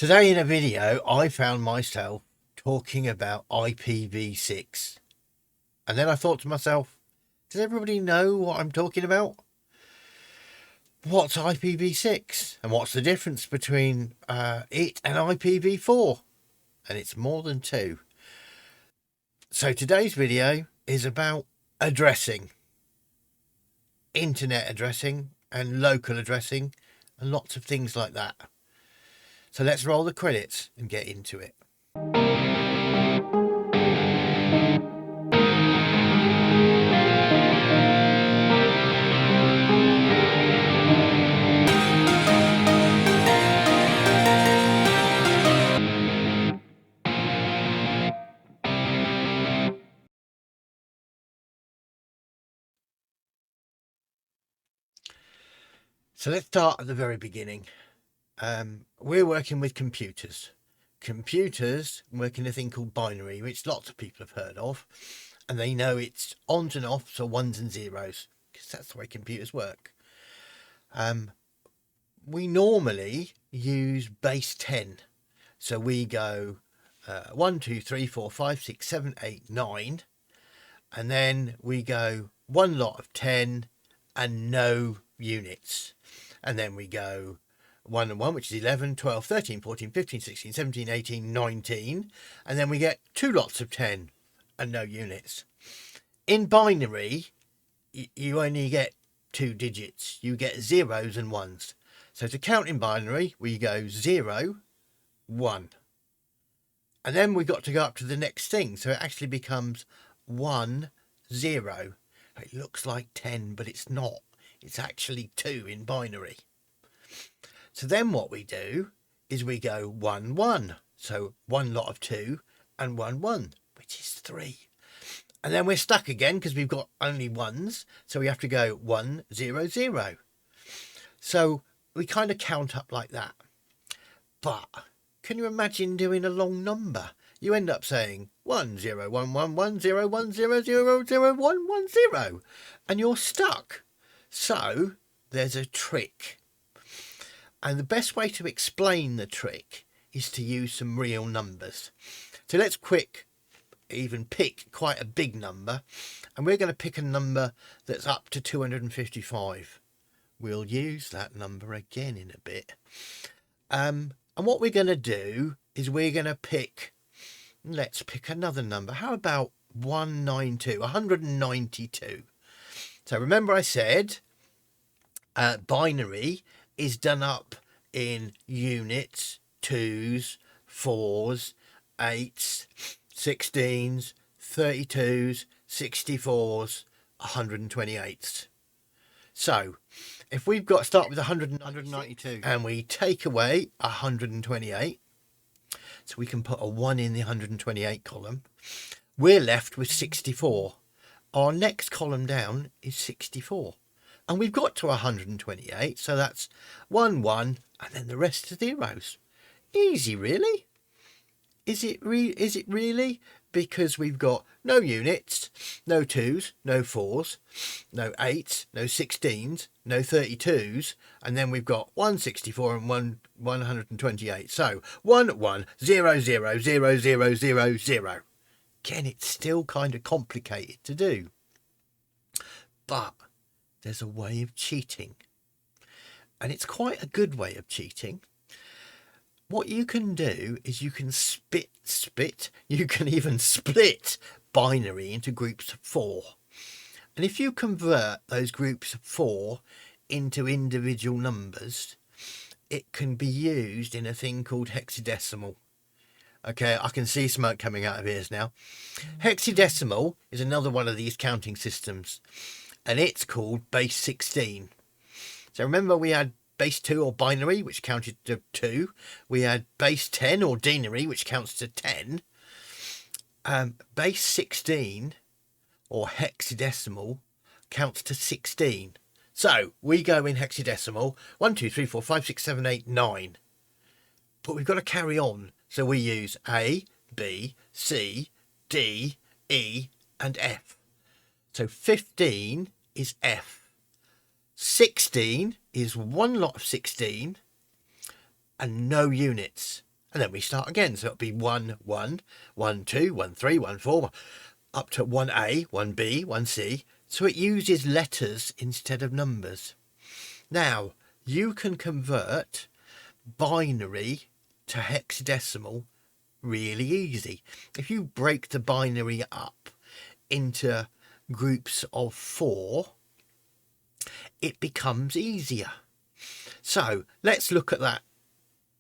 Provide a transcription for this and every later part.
Today in a video, I found myself talking about IPv6. And then I thought to myself, does everybody know what I'm talking about? What's IPv6? And what's the difference between it and IPv4? And it's more than two. So today's video is about addressing. Internet addressing and local addressing and lots of things like that. So let's roll the credits and get into it. So let's start at the very beginning. We're working with computers. Computers work in a thing called binary, which lots of people have heard of. And they know it's ons and offs or ones and zeros, because that's the way computers work. We normally use base 10. So we go 1, 2, 3, 4, 5, 6, 7, 8, 9. And then we go one lot of 10 and no units. And then we go 1 and 1, which is 11, 12, 13, 14, 15, 16, 17, 18, 19. And then we get two lots of 10 and no units. In binary, you only get two digits. You get zeros and ones. So to count in binary, we go 0, 1. And then we've got to go up to the next thing. So it actually becomes 1, 0. It looks like 10, but it's not. It's actually 2 in binary. So then what we do is we go 1, 1. So one lot of 2 and 1, 1, which is 3. And then we're stuck again because we've got only ones. So we have to go 1, 0, 0. So we kind of count up like that. But can you imagine doing a long number? You end up saying 1, 0, 1, 1, 1, 0, 1, 0, 0, 0, 1, 1, 0. And you're stuck. So there's a trick. And the best way to explain the trick is to use some real numbers. So let's pick quite a big number. And we're going to pick a number that's up to 255. We'll use that number again in a bit. And what we're going to do is we're going to let's pick another number. How about 192? So remember I said binary is done up in units, 2s, 4s, 8s, 16s, 32s, 64s, 128s. So if we've got start with 192 and we take away 128, so we can put a 1 in the 128 column, we're left with 64. Our next column down is 64. And we've got to 128, so that's 1, 1, and then the rest are zeros. Easy, really? Is it really? Because we've got no units, no 2s, no 4s, no 8s, no 16s, no 32s, and then we've got 164 and 128. So 1, 1, 0, 0, 0, 0, 0, 0. Again, it's still kind of complicated to do. But there's a way of cheating. And it's quite a good way of cheating. What you can do is you can you can even split binary into groups of 4. And if you convert those groups of 4 into individual numbers, it can be used in a thing called hexadecimal. Okay, I can see smoke coming out of ears now. Hexadecimal is another one of these counting systems, and it's called base 16. So remember we had base 2 or binary, which counted to 2. We had base 10 or denary, which counts to 10. Base 16 or hexadecimal counts to 16. So we go in hexadecimal 1, 2, 3, 4, 5, 6, 7, 8, 9. But we've got to carry on. So we use A, B, C, D, E, and F. So 15 is F. 16 is one lot of 16 and no units. and then we start again. So it'll be 1 1 1 2 1 3 1 4 up to 1A 1B 1C. So it uses letters instead of numbers. Now you can convert binary to hexadecimal really easy. If you break the binary up into groups of 4, it becomes easier. So let's look at that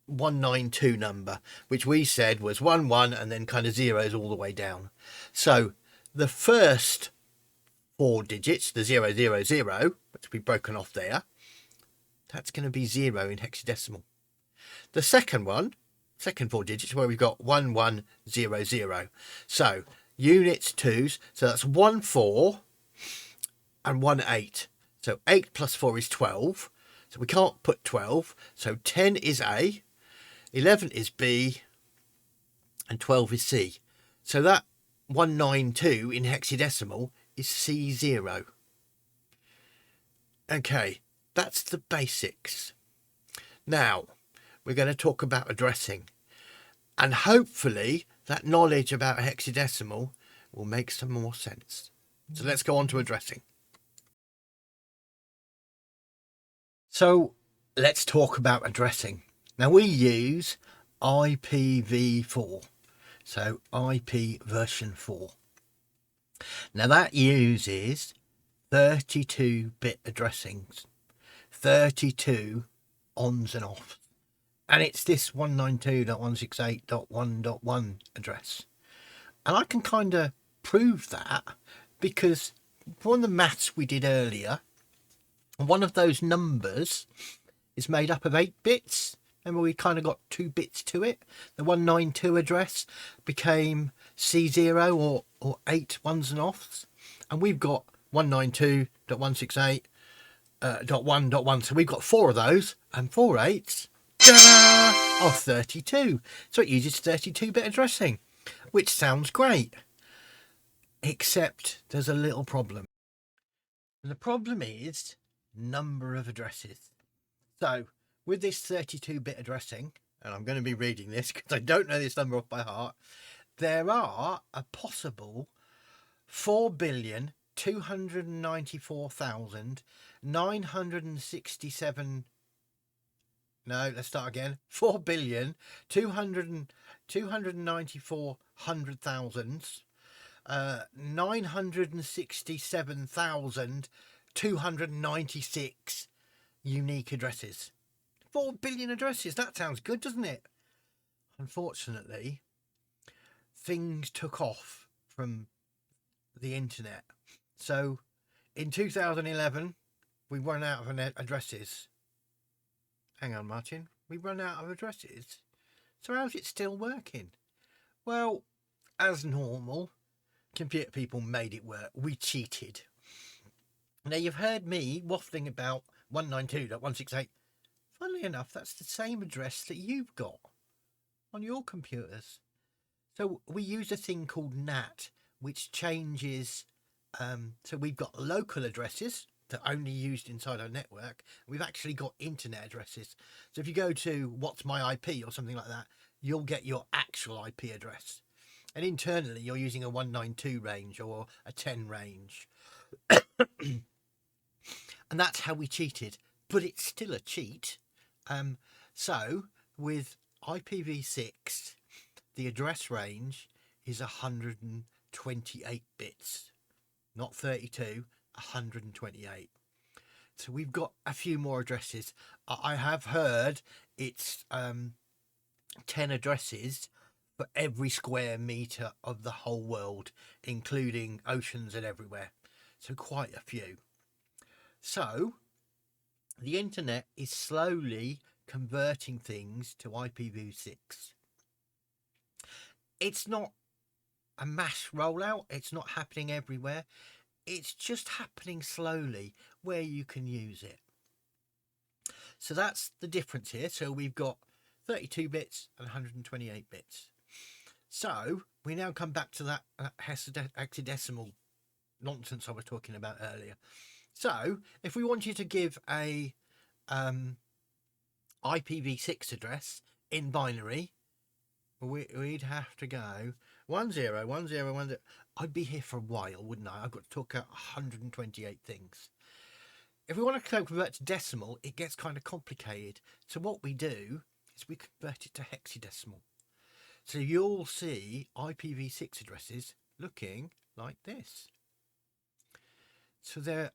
192 number, which we said was 1 1 and then kind of zeros all the way down. So the first 4 digits, the 0 0 0, which will be broken off there, that's going to be 0 in hexadecimal. The second 4 digits, where we've got 1 1 0 0. So units 2s, so that's 1 4 and 1 8. So 8 plus 4 is 12. So we can't put 12. So 10 is A, 11 is B, and 12 is C. So that 192 in hexadecimal is C0. Okay, that's the basics. Now, we're going to talk about addressing. And hopefully that knowledge about hexadecimal will make some more sense. So let's go on to addressing. So let's talk about addressing. Now we use IPv4, so IP version 4. Now that uses 32-bit addressings, 32 ons and offs, and it's this 192.168.1.1 address. And I can kind of prove that because from the maths we did earlier, one of those numbers is made up of 8 bits. Remember, we kind of got 2 bits to it. The 192 address became C0 or 8 ones and offs. And we've got 192.168.1.1. So we've got 4 of those and 4 8s are 32. So it uses 32-bit addressing, which sounds great. Except there's a little problem. And the problem is number of addresses. So with this 32-bit addressing, and I'm going to be reading this because I don't know this number off by heart, there are a possible 4,294,967. No, let's start again. 4,294,967,296 unique addresses. 4 billion addresses. That sounds good, doesn't it? Unfortunately, things took off from the internet. So in 2011, we run out of addresses. Hang on, Martin. We run out of addresses. So how's it still working? Well, as normal, computer people made it work. We cheated. Now, you've heard me waffling about 192.168. Funnily enough, that's the same address that you've got on your computers. So we use a thing called NAT, which changes. So we've got local addresses that are only used inside our network. We've actually got internet addresses. So if you go to What's My IP or something like that, you'll get your actual IP address. And internally, you're using a 192 range or a 10 range. And that's how we cheated. But it's still a cheat. So with IPv6, the address range is 128 bits, not 32, 128. So we've got a few more addresses. I have heard it's 10 addresses for every square meter of the whole world, including oceans and everywhere. So quite a few. So the internet is slowly converting things to IPv6. It's not a mass rollout. It's not happening everywhere. It's just happening slowly where you can use it. So that's the difference here. So we've got 32 bits and 128 bits. So we now come back to that hexadecimal nonsense I was talking about earlier. So if we want you to give a IPv6 address in binary, we'd have to go 101010. I'd be here for a while, wouldn't I? I've got to talk out 128 things. If we want to convert to decimal, it gets kind of complicated. So what we do is we convert it to hexadecimal. So you'll see IPv6 addresses looking like this. So they're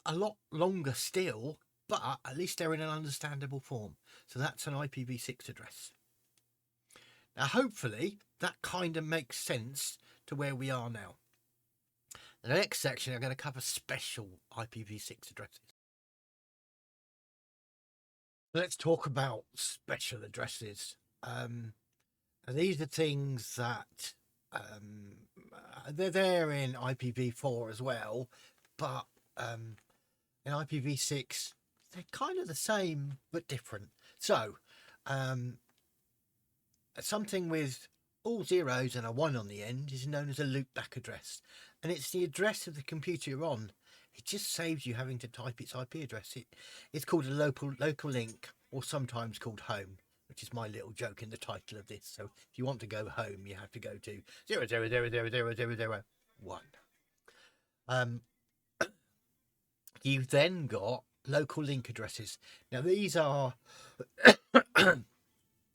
a lot longer still, but at least they're in an understandable form. So that's an IPv6 address. Now, hopefully, that kind of makes sense to where we are now. In the next section, I'm going to cover special IPv6 addresses. Let's talk about special addresses. And these are things that they're there in IPv4 as well, but in IPv6 they're kind of the same but different. So something with all zeros and a 1 on the end is known as a loopback address, and it's the address of the computer you're on. It just saves you having to type its IP address. It's called a local link, or sometimes called home, which is my little joke in the title of this. So if you want to go home, you have to go to 0000001. You've then got local link addresses. Now these are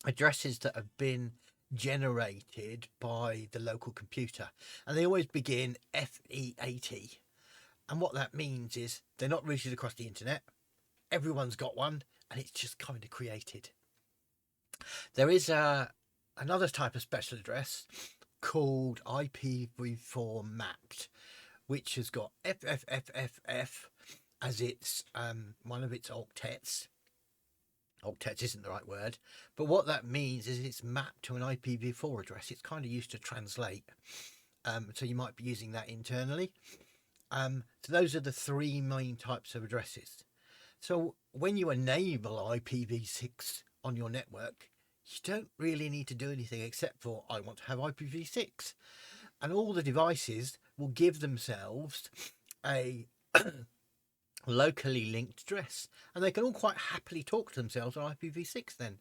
addresses that have been generated by the local computer, and they always begin FE80. And what that means is they're not routed across the internet. Everyone's got one, and it's just kind of created. There is another type of special address called IPv4 mapped, which has got FFFFF as its one of its octets. Octets isn't the right word, but what that means is it's mapped to an IPv4 address. It's kind of used to translate, so you might be using that internally. So those are the three main types of addresses. So when you enable IPv6 on your network, you don't really need to do anything except for I want to have IPv6, and all the devices will give themselves a locally linked address, and they can all quite happily talk to themselves on IPv6 then.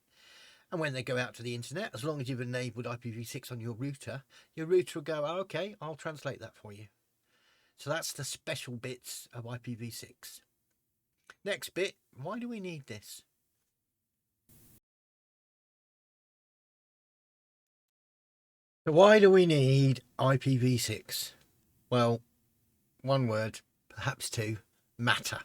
And when they go out to the internet, as long as you've enabled IPv6 on your router will go, oh, okay, I'll translate that for you. So that's the special bits of IPv6. Next bit, why do we need this? So why do we need IPv6? Well, one word, perhaps two, matter.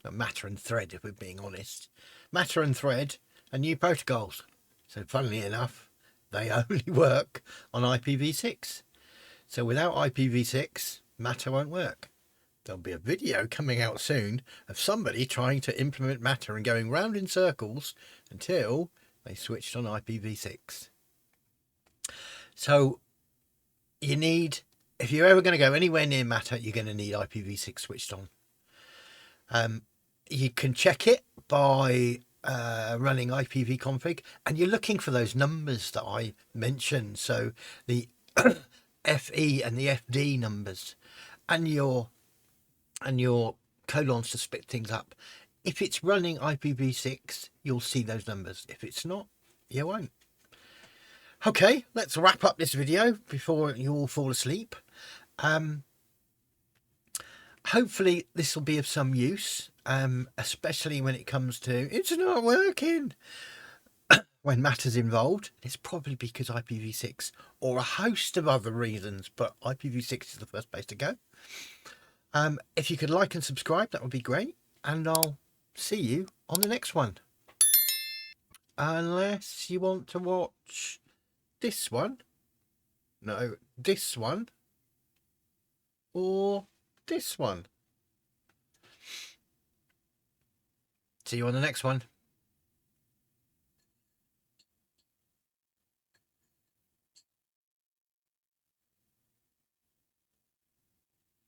Not matter and thread, if we're being honest. Matter and thread are new protocols. So funnily enough, they only work on IPv6. So without IPv6, matter won't work. There'll be a video coming out soon of somebody trying to implement matter and going round in circles until they switched on IPv6. So you need, if you're ever going to go anywhere near matter, you're going to need IPv6 switched on. You can check it by running ipvconfig, and you're looking for those numbers that I mentioned. So the FE and the FD numbers, and your colons to split things up. If it's running IPv6, you'll see those numbers. If it's not, you won't. Okay, let's wrap up this video before you all fall asleep. Hopefully this will be of some use, especially when it comes to it's not working. When matter's involved, it's probably because IPv6 or a host of other reasons, but IPv6 is the first place to go. If you could like and subscribe, that would be great, and I'll see you on the next one. Unless you want to watch this one, no, this one, or this one. See you on the next one.